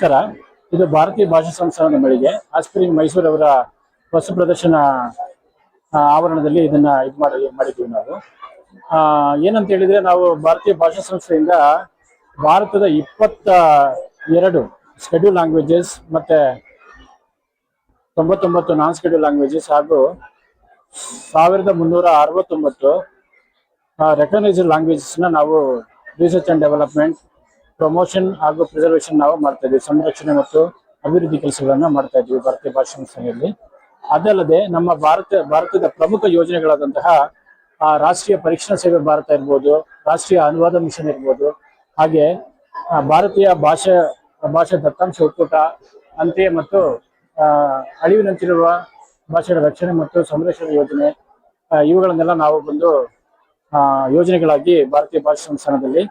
ನಮಸ್ಕಾರ. ಇದು ಭಾರತೀಯ ಭಾಷಾ ಸಂಸ್ಥಾನದ ಮಳಿಗೆ ಆಸ್ಪಿರಿಂಗ್ ಮೈಸೂರು ಅವರ ವಸ್ತು ಪ್ರದರ್ಶನ ಆವರಣದಲ್ಲಿ ಇದನ್ನ ಮಾಡಿದ್ದೀವಿ ನಾವು. ಏನಂತ ಹೇಳಿದ್ರೆ, ನಾವು ಭಾರತೀಯ ಭಾಷಾ ಸಂಸ್ಥೆಯಿಂದ ಭಾರತದ 22 ಶೆಡ್ಯೂಲ್ ಲ್ಯಾಂಗ್ವೇಜಸ್ ಮತ್ತೆ 99 ನಾನ್ ಶೆಡ್ಯೂಲ್ ಲ್ಯಾಂಗ್ವೇಜಸ್ ಹಾಗೂ 1369 ರೆಕಗ್ನೈಸ್ಡ್ ಲ್ಯಾಂಗ್ವೇಜಸ್ ನಾವು ರಿಸರ್ಚ್ ಅಂಡ್ ಡೆವಲಪ್ಮೆಂಟ್, ಪ್ರಮೋಷನ್ ಹಾಗೂ ಪ್ರಿಸರ್ವೇಷನ್ ನಾವು ಮಾಡ್ತಾ ಇದ್ವಿ. ಸಂರಕ್ಷಣೆ ಮತ್ತು ಅಭಿವೃದ್ಧಿ ಕೆಲಸಗಳನ್ನ ಮಾಡ್ತಾ ಇದ್ವಿ ಭಾರತೀಯ ಭಾಷಾ ಸಂಸ್ಥೆಯಲ್ಲಿ. ಅದಲ್ಲದೆ ನಮ್ಮ ಭಾರತದ ಪ್ರಮುಖ ಯೋಜನೆಗಳಾದಂತಹ ರಾಷ್ಟ್ರೀಯ ಪರೀಕ್ಷಾ ಸೇವೆ ಭಾರತ ಇರ್ಬೋದು, ರಾಷ್ಟ್ರೀಯ ಅನುವಾದ ಮಿಷನ್ ಇರ್ಬೋದು, ಹಾಗೆ ಭಾರತೀಯ ಭಾಷಾ ದತ್ತಾಂಶ ಒಕ್ಕೂಟ, ಅಂತೆ ಮತ್ತು ಅಳಿವಿನಂತಿರುವ ಭಾಷೆಗಳ ರಕ್ಷಣೆ ಮತ್ತು ಸಂರಕ್ಷಣೆ ಯೋಜನೆ, ಇವುಗಳನ್ನೆಲ್ಲ ನಾವು ಬಂದು ಯೋಜನೆಗಳಾಗಿ ಭಾರತೀಯ ಭಾಷಾ ಸಂಸ್ಥಾನದಲ್ಲಿ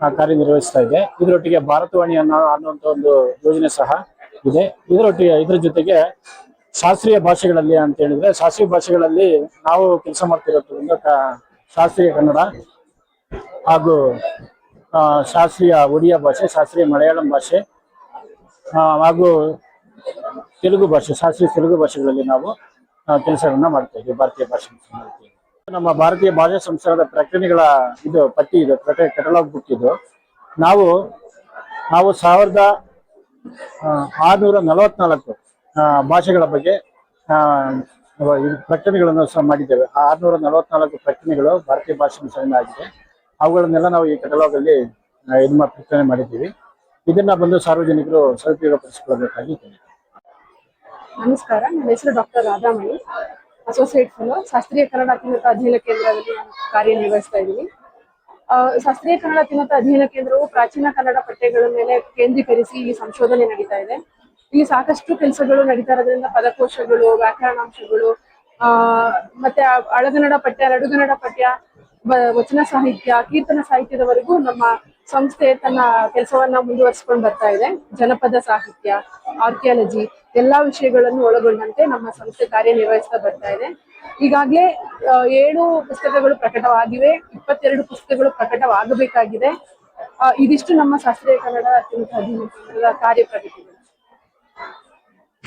ಕಾರ್ಯನಿರ್ವಹಿಸ್ತಾ ಇದೆ. ಇದರೊಟ್ಟಿಗೆ ಭಾರತವಾಣಿ ಅನ್ನುವಂಥ ಒಂದು ಯೋಜನೆ ಸಹ ಇದೆ. ಇದರ ಜೊತೆಗೆ ಶಾಸ್ತ್ರೀಯ ಭಾಷೆಗಳಲ್ಲಿ ಅಂತ ಹೇಳಿದ್ರೆ, ಶಾಸ್ತ್ರೀಯ ಭಾಷೆಗಳಲ್ಲಿ ನಾವು ಕೆಲಸ ಮಾಡ್ತಿರೋದ್ರಿಂದ ಶಾಸ್ತ್ರೀಯ ಕನ್ನಡ ಹಾಗೂ ಶಾಸ್ತ್ರೀಯ ಒಡಿಯಾ ಭಾಷೆ, ಶಾಸ್ತ್ರೀಯ ಮಲಯಾಳಂ ಭಾಷೆ ಹಾಗೂ ತೆಲುಗು ಭಾಷೆ, ಶಾಸ್ತ್ರೀಯ ತೆಲುಗು ಭಾಷೆಗಳಲ್ಲಿ ನಾವು ಕೆಲಸಗಳನ್ನ ಮಾಡ್ತಾ ಇದ್ದೀವಿ ಭಾರತೀಯ ಭಾಷಾ ಸಂಸ್ಥಾನದಲ್ಲಿ. ನಮ್ಮ ಭಾರತೀಯ ಭಾಷಾ ಸಂಸ್ಥಾನದ ಪ್ರಕಟಣೆಗಳ ಇದು ಪಟ್ಟಿ ಇದೆ, ಕೆಟಲಾಗ್ ಬುಕ್ ಇದು. ನಾವು 1644 ಭಾಷೆಗಳ ಬಗ್ಗೆ ಪ್ರಕಟಣೆಗಳನ್ನು ಸಹ ಮಾಡಿದ್ದೇವೆ. 644 ಪ್ರಕಟಣೆಗಳು ಭಾರತೀಯ ಭಾಷಾ ಸಂಸ್ಥೆಯಿಂದ ಆಗಿದೆ. ಅವುಗಳನ್ನೆಲ್ಲ ನಾವು ಈ ಕೆಟಲಾಗ್ ಅಲ್ಲಿ ಪ್ರಕಟಣೆ ಮಾಡಿದ್ದೀವಿ. ಇದನ್ನ ಬಂದು ಸಾರ್ವಜನಿಕರು ಸದುಪಯೋಗ ಪಡಿಸಿಕೊಳ್ಳಬೇಕಾಗಿ. ನಮಸ್ಕಾರ, ನನ್ನ ಹೆಸರು ಡಾಕ್ಟರ್ ರಾಧಾಮಣಿ, ಅಸೋಸಿಯೇಟ್ ಫೆಲೋ, ಶಾಸ್ತ್ರೀಯ ಕನ್ನಡ ಅತ್ಯುನ್ನತ ಅಧ್ಯಯನ ಕೇಂದ್ರದಲ್ಲಿ ಕಾರ್ಯನಿರ್ವಹಿಸ್ತಾ ಇದ್ದೀನಿ. ಶಾಸ್ತ್ರೀಯ ಕನ್ನಡ ಅತ್ಯುನ್ನತ ಅಧ್ಯಯನ ಕೇಂದ್ರವು ಪ್ರಾಚೀನ ಕನ್ನಡ ಪಠ್ಯಗಳ ಮೇಲೆ ಕೇಂದ್ರೀಕರಿಸಿ ಈ ಸಂಶೋಧನೆ ನಡೀತಾ ಇದೆ. ಇಲ್ಲಿ ಸಾಕಷ್ಟು ಕೆಲಸಗಳು ನಡೀತಾ ಇರೋದ್ರಿಂದ ಪದಕೋಶಗಳು, ವ್ಯಾಕರಣಾಂಶಗಳು, ಮತ್ತೆ ಹಳಗನ್ನಡ ಪಠ್ಯ, ನಡುಗನ್ನಡ ಪಠ್ಯ, ವಚನ ಸಾಹಿತ್ಯ, ಕೀರ್ತನ ಸಾಹಿತ್ಯದವರೆಗೂ ನಮ್ಮ ಸಂಸ್ಥೆ ತನ್ನ ಕೆಲಸವನ್ನ ಮುಂದುವರಿಸಿಕೊಂಡು ಬರ್ತಾ ಇದೆ. ಜನಪದ ಸಾಹಿತ್ಯ, ಆರ್ಕಿಯಾಲಜಿ ಎಲ್ಲಾ ವಿಷಯಗಳನ್ನು ಒಳಗೊಂಡಂತೆ ನಮ್ಮ ಸಂಸ್ಥೆ ಕಾರ್ಯನಿರ್ವಹಿಸ್ತಾ ಬರ್ತಾ ಇದೆ. ಈಗಾಗಲೇ 7 ಪುಸ್ತಕಗಳು ಪ್ರಕಟವಾಗಿವೆ, 22 ಪುಸ್ತಕಗಳು ಪ್ರಕಟವಾಗಬೇಕಾಗಿದೆ. ಇದಿಷ್ಟು ನಮ್ಮ ಶಾಸ್ತ್ರೀಯ ಕನ್ನಡ ಅತ್ಯುನ್ನತ ಅಧ್ಯಯನ ಕೇಂದ್ರದ ಕಾರ್ಯಪ್ರಗತಿಗಳು.